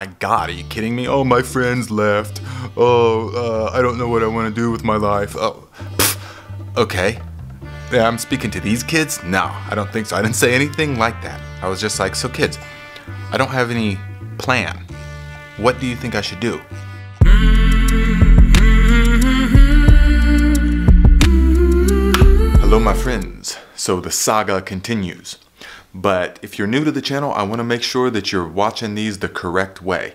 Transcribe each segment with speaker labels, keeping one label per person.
Speaker 1: My God, are you kidding me? Oh, my friends left. Oh, I don't know what I want to do with my life. Oh, okay. Yeah, I'm speaking to these kids? No, I don't think so. I didn't say anything like that. I was just like, so kids, I don't have any plan. What do you think I should do? Hello, my friends. So the saga continues. But if you're new to the channel, I want to make sure that you're watching these the correct way.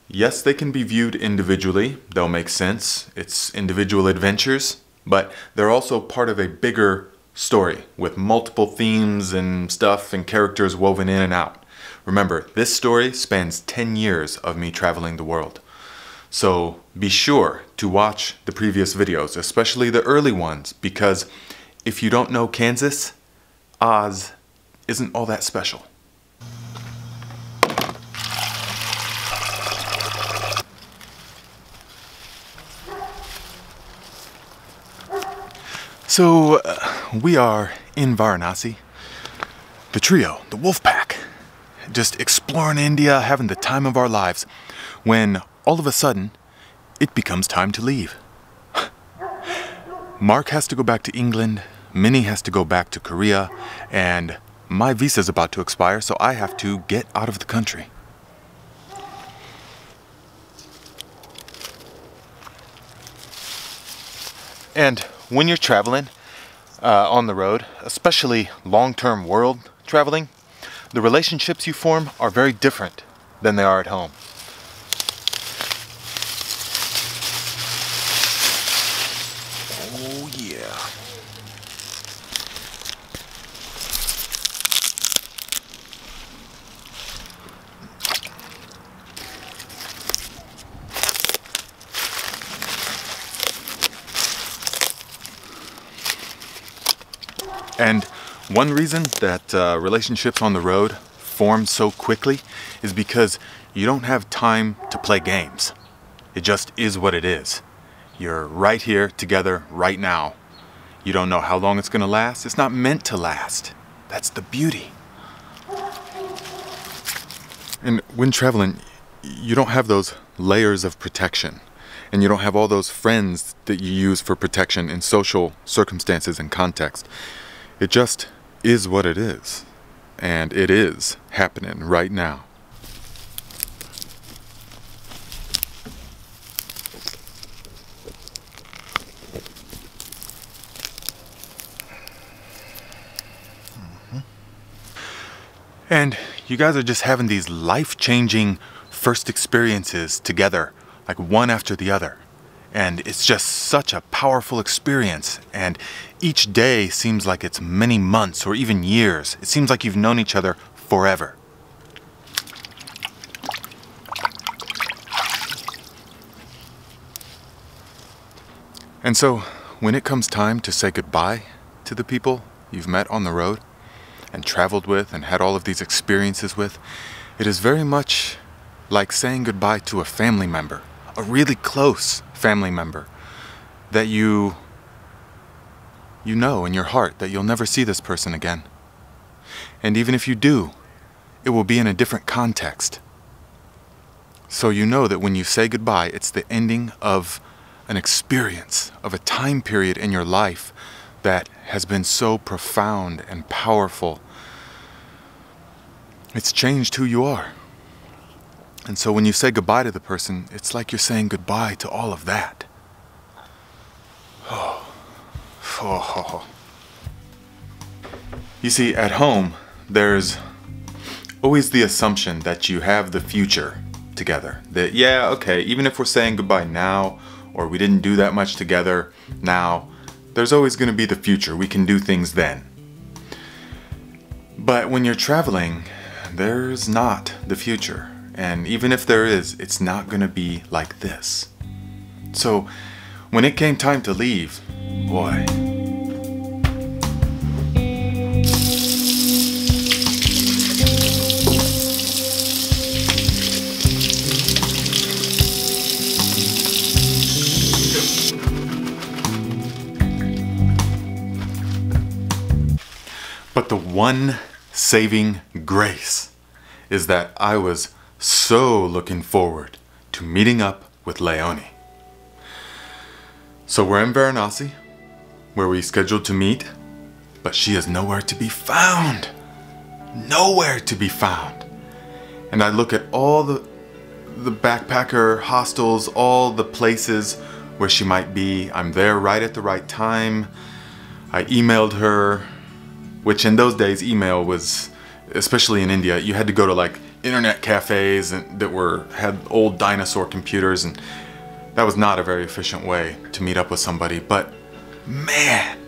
Speaker 1: Yes, they can be viewed individually. They'll make sense. It's individual adventures, but they're also part of a bigger story with multiple themes and stuff and characters woven in and out. Remember, this story spans 10 years of me traveling the world. So be sure to watch the previous videos, especially the early ones, because if you don't know Kansas, Oz isn't all that special. So we are in Varanasi, the trio, the wolf pack, just exploring India, having the time of our lives, when all of a sudden it becomes time to leave. Mark has to go back to England, Minnie has to go back to Korea, and my visa's about to expire, so I have to get out of the country. And when you're traveling on the road, especially long-term world traveling, the relationships you form are very different than they are at home. Oh yeah. And one reason that relationships on the road form so quickly is because you don't have time to play games. It just is what it is. You're right here together right now. You don't know how long it's going to last. It's not meant to last. That's the beauty. And when traveling, you don't have those layers of protection. And you don't have all those friends that you use for protection in social circumstances and context. It just is what it is, and it is happening right now. And you guys are just having these life-changing first experiences together, like one after the other. And it's just such a powerful experience, and each day seems like it's many months or even years. It seems like you've known each other forever. And so, when it comes time to say goodbye to the people you've met on the road and traveled with and had all of these experiences with, it is very much like saying goodbye to a family member, a really close family member that you know in your heart that you'll never see this person again. And even if you do, it will be in a different context. So you know that when you say goodbye, it's the ending of an experience, of a time period in your life that has been so profound and powerful. It's changed who you are. And so when you say goodbye to the person, it's like you're saying goodbye to all of that. Oh. You see, at home, there's always the assumption that you have the future together. That, yeah, okay, even if we're saying goodbye now, or we didn't do that much together now, there's always going to be the future. We can do things then. But when you're traveling, there's not the future. And even if there is, it's not going to be like this. So when it came time to leave, boy. But the one saving grace is that I was so looking forward to meeting up with Leonie. So we're in Varanasi, where we scheduled to meet, but she is nowhere to be found. Nowhere to be found. And I look at all the backpacker hostels, all the places where she might be. I'm there right at the right time. I emailed her, which in those days email was, especially in India, you had to go to like internet cafes that had old dinosaur computers, and that was not a very efficient way to meet up with somebody. But man,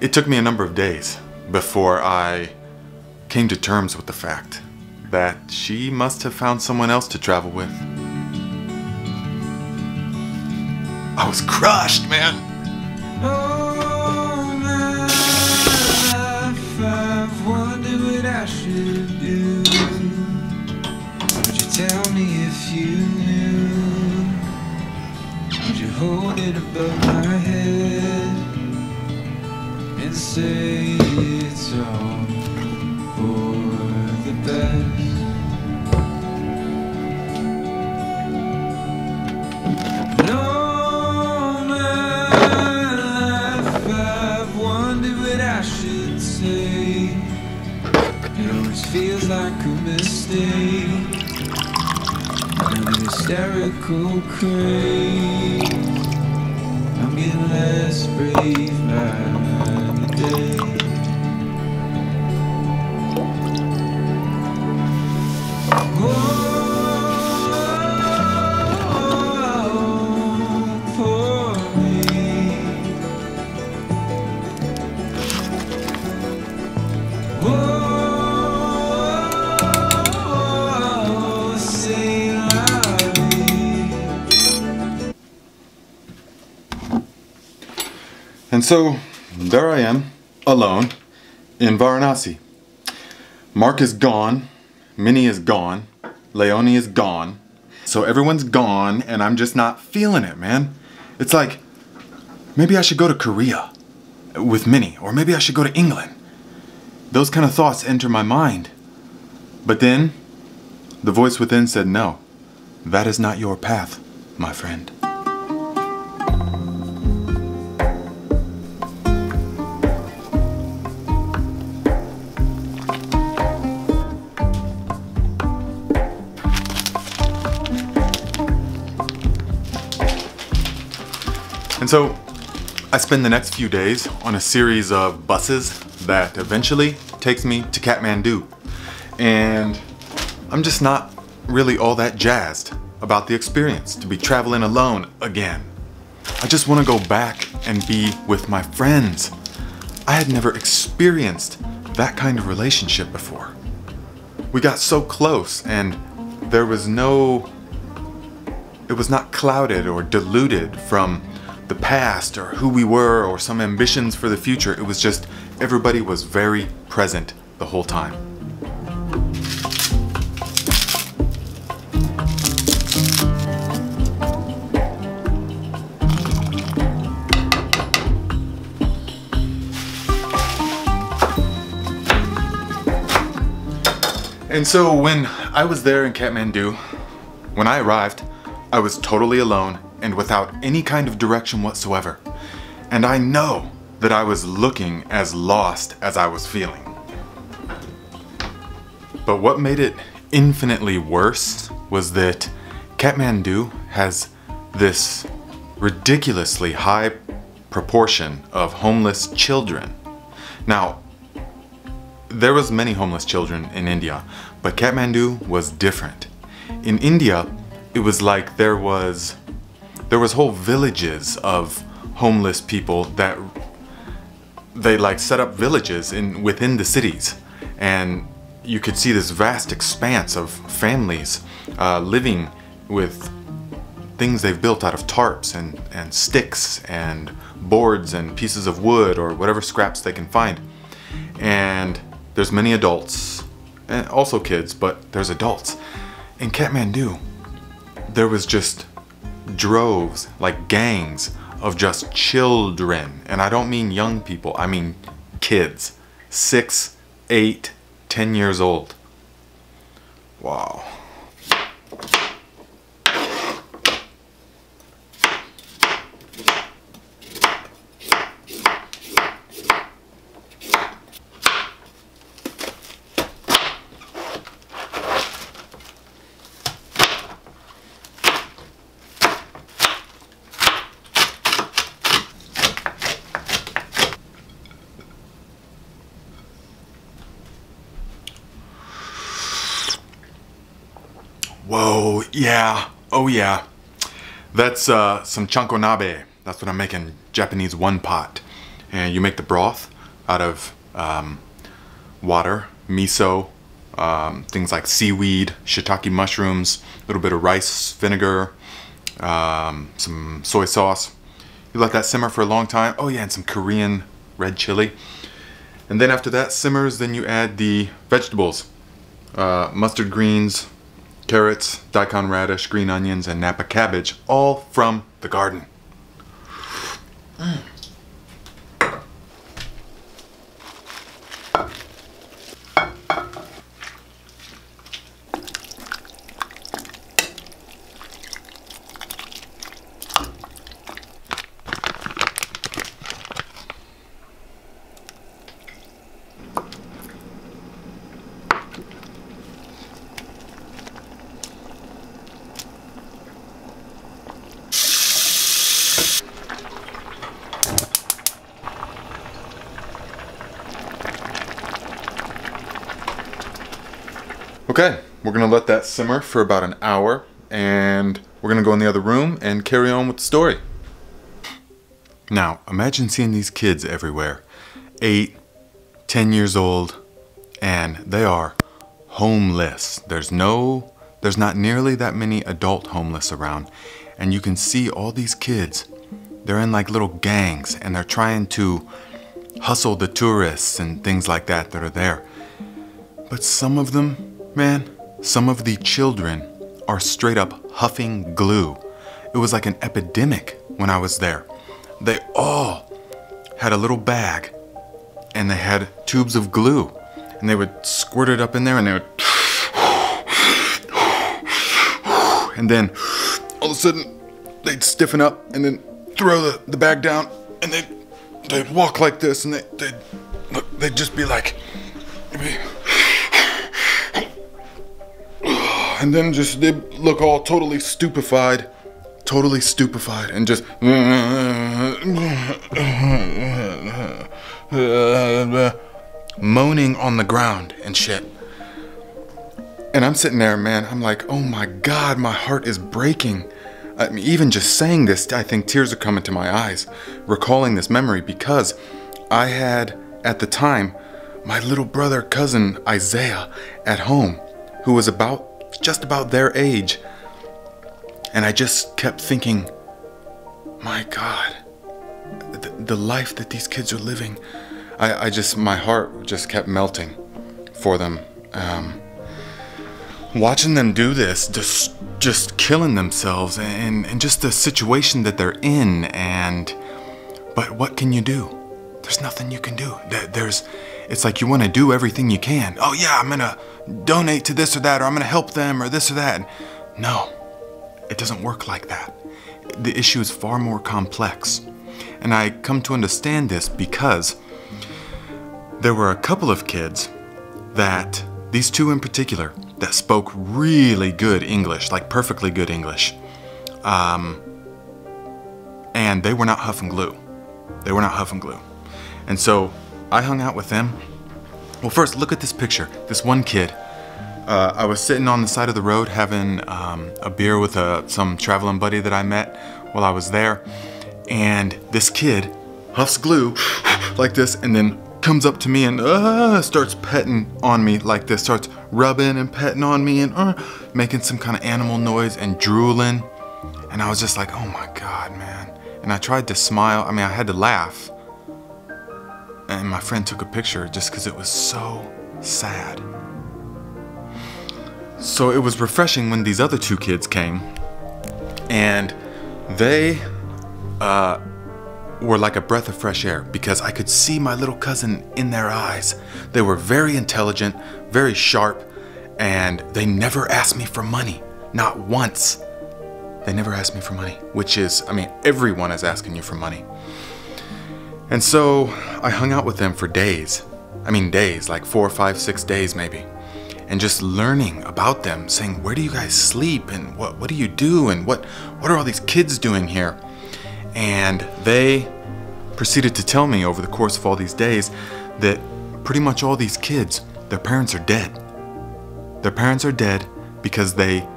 Speaker 1: it took me a number of days before I came to terms with the fact that she must have found someone else to travel with. I was crushed, man.
Speaker 2: All my life I've wondered what I should do. Would you tell me if you knew? Would you hold it above my head and say it's all for the best? Feels like a mistake, an hysterical craze. I'm getting less brave by the day.
Speaker 1: And so, there I am, alone, in Varanasi. Mark is gone, Minnie is gone, Leonie is gone. So everyone's gone, and I'm just not feeling it, man. It's like, maybe I should go to Korea with Minnie, or maybe I should go to England. Those kind of thoughts enter my mind. But then, the voice within said, no, that is not your path, my friend. And so I spend the next few days on a series of buses that eventually takes me to Kathmandu. And I'm just not really all that jazzed about the experience to be traveling alone again. I just want to go back and be with my friends. I had never experienced that kind of relationship before. We got so close, and it was not clouded or diluted from the past or who we were or some ambitions for the future. It was just everybody was very present the whole time. And so when I was there in Kathmandu, when I arrived, I was totally alone and without any kind of direction whatsoever. And I know that I was looking as lost as I was feeling. But what made it infinitely worse was that Kathmandu has this ridiculously high proportion of homeless children. Now, there was many homeless children in India, but Kathmandu was different. In India, it was like there was whole villages of homeless people that they like set up villages within the cities, and you could see this vast expanse of families living with things they've built out of tarps and sticks and boards and pieces of wood or whatever scraps they can find. And there's many adults and also kids, but there's adults. In Kathmandu, there was just droves, like gangs of just children. And I don't mean young people, I mean kids, 6, 8, 10 years old. Wow. Whoa, yeah, oh yeah. That's some chankonabe. That's what I'm making, Japanese one pot. And you make the broth out of water, miso, things like seaweed, shiitake mushrooms, a little bit of rice vinegar, some soy sauce. You let that simmer for a long time. Oh yeah, and some Korean red chili. And then after that simmers, then you add the vegetables. Mustard greens, carrots, daikon radish, green onions, and Napa cabbage, all from the garden. Okay, we're gonna let that simmer for about an hour, and we're gonna go in the other room and carry on with the story. Now, imagine seeing these kids everywhere, 8, 10 years old, and they are homeless. There's not nearly that many adult homeless around, and you can see all these kids. They're in like little gangs, and they're trying to hustle the tourists and things like that that are there. But some of them, man, some of the children are straight up huffing glue. It was like an epidemic when I was there. They all had a little bag and they had tubes of glue and they would squirt it up in there and they would, and then all of a sudden they'd stiffen up and then throw the bag down and they'd walk like this and they'd just be like, and then just they look all totally stupefied and just moaning on the ground and shit. And I'm sitting there, man, I'm like, oh my God, my heart is breaking. I mean, even just saying this, I think tears are coming to my eyes, recalling this memory, because I had, at the time, my little brother, cousin Isaiah at home, who was just about their age. And I just kept thinking, my God, the life that these kids are living. My heart just kept melting for them. Watching them do this, just killing themselves, and just the situation that they're in, but what can you do? There's nothing you can do. It's like you want to do everything you can. Oh yeah, I'm gonna donate to this or that, or I'm gonna help them, or this or that. No, it doesn't work like that. The issue is far more complex. And I come to understand this because there were a couple of kids these two in particular, that spoke really good English, like perfectly good English. And they were not huffing glue. They were not huffing glue. And so I hung out with them. Well, first, look at this picture. This one kid. I was sitting on the side of the road having a beer with some traveling buddy that I met while I was there. And this kid huffs glue like this and then comes up to me and starts petting on me like this, starts rubbing and petting on me and making some kind of animal noise and drooling. And I was just like, oh my God, man. And I tried to smile. I mean, I had to laugh. And my friend took a picture just because it was so sad. So it was refreshing when these other two kids came, and they were like a breath of fresh air because I could see my little cousin in their eyes. They were very intelligent, very sharp, and they never asked me for money. Not once. They never asked me for money, which is, I mean, everyone is asking you for money. And so I hung out with them for days. I mean days, like 4, 5, 6 days maybe. And just learning about them, saying, where do you guys sleep? And what do you do? And what are all these kids doing here? And they proceeded to tell me over the course of all these days that pretty much all these kids, their parents are dead. Their parents are dead because they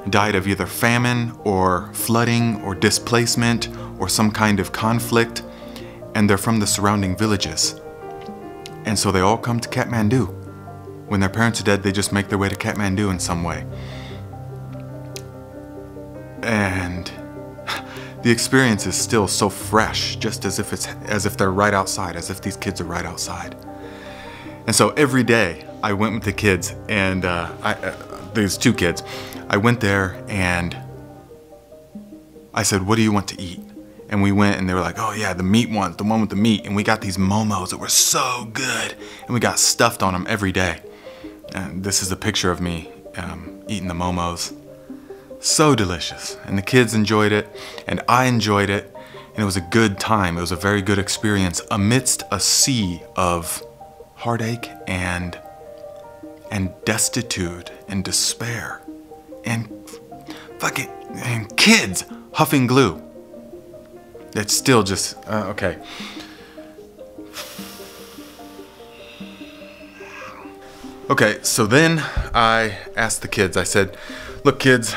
Speaker 1: died of either famine or flooding or displacement or some kind of conflict, and they're from the surrounding villages. And so they all come to Kathmandu. When their parents are dead, they just make their way to Kathmandu in some way. And the experience is still so fresh, just as if they're right outside, as if these kids are right outside. And so every day I went with the kids, and these two kids, I went there and I said, "What do you want to eat?" And we went, and they were like, "Oh yeah, the meat one, the one with the meat." And we got these momos that were so good, and we got stuffed on them every day. And this is a picture of me eating the momos. So delicious. And the kids enjoyed it, and I enjoyed it, and it was a good time. It was a very good experience amidst a sea of heartache and destitute and despair and kids huffing glue. It's still just okay. Okay, so then I asked the kids, I said, "Look kids,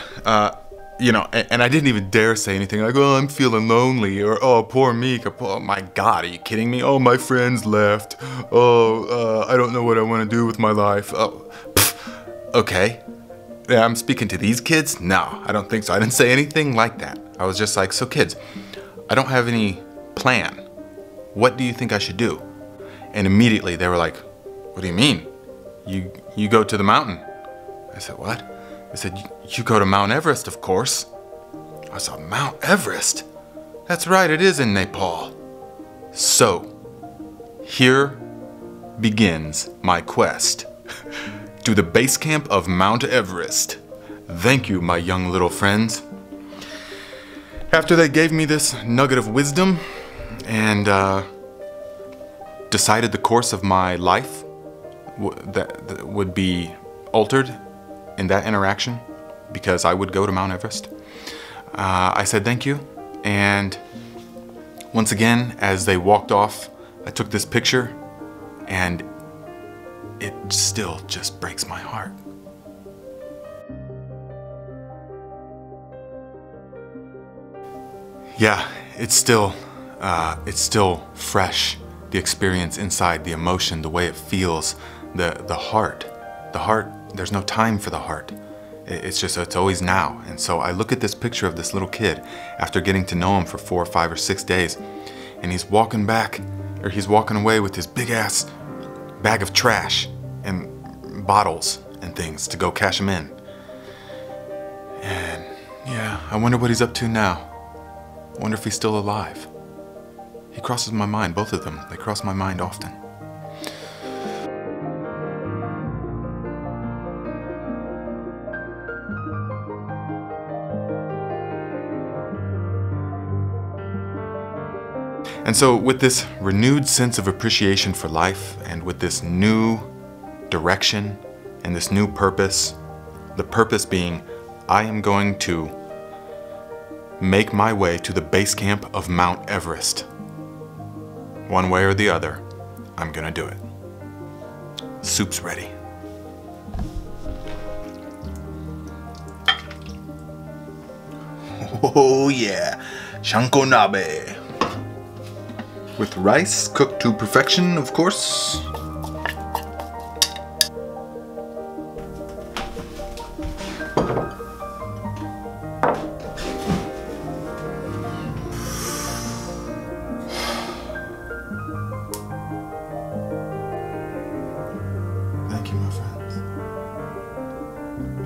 Speaker 1: you know," and I didn't even dare say anything like, "Oh, I'm feeling lonely," or "Oh, poor me, oh my God, are you kidding me? Oh, my friends left. Oh, I don't know what I want to do with my life." Oh, okay. Yeah, I'm speaking to these kids? No, I don't think so. I didn't say anything like that. I was just like, "So kids, I don't have any plan. What do you think I should do?" And immediately they were like, "What do you mean? You go to the mountain?" I said, "What?" They said, "You go to Mount Everest, of course." I said, "Mount Everest? That's right, it is in Nepal." So, here begins my quest to the base camp of Mount Everest. Thank you, my young little friends. After they gave me this nugget of wisdom and decided the course of my life that would be altered in that interaction because I would go to Mount Everest, I said thank you. And once again, as they walked off, I took this picture, and it still just breaks my heart. Yeah, it's still fresh. The experience inside, the emotion, the way it feels, the heart. The heart, there's no time for the heart. It's always now. And so I look at this picture of this little kid after getting to know him for 4 or 5 or 6 days, and he's walking away with his big ass bag of trash and bottles and things to go cash them in. And yeah, I wonder what he's up to now. I wonder if he's still alive. He crosses my mind, both of them. They cross my mind often. And so with this renewed sense of appreciation for life, and with this new direction and this new purpose, the purpose being, I am going to make my way to the base camp of Mount Everest. One way or the other, I'm gonna do it. Soup's ready. Oh yeah, shanko nabe. With rice cooked to perfection, of course. Thank you, my friends.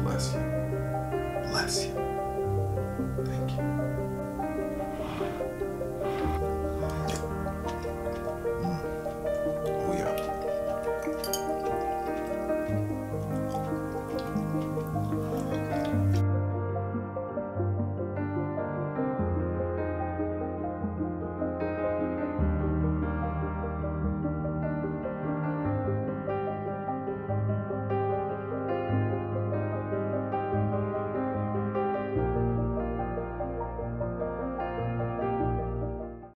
Speaker 1: Bless you. Bless you. Thank you.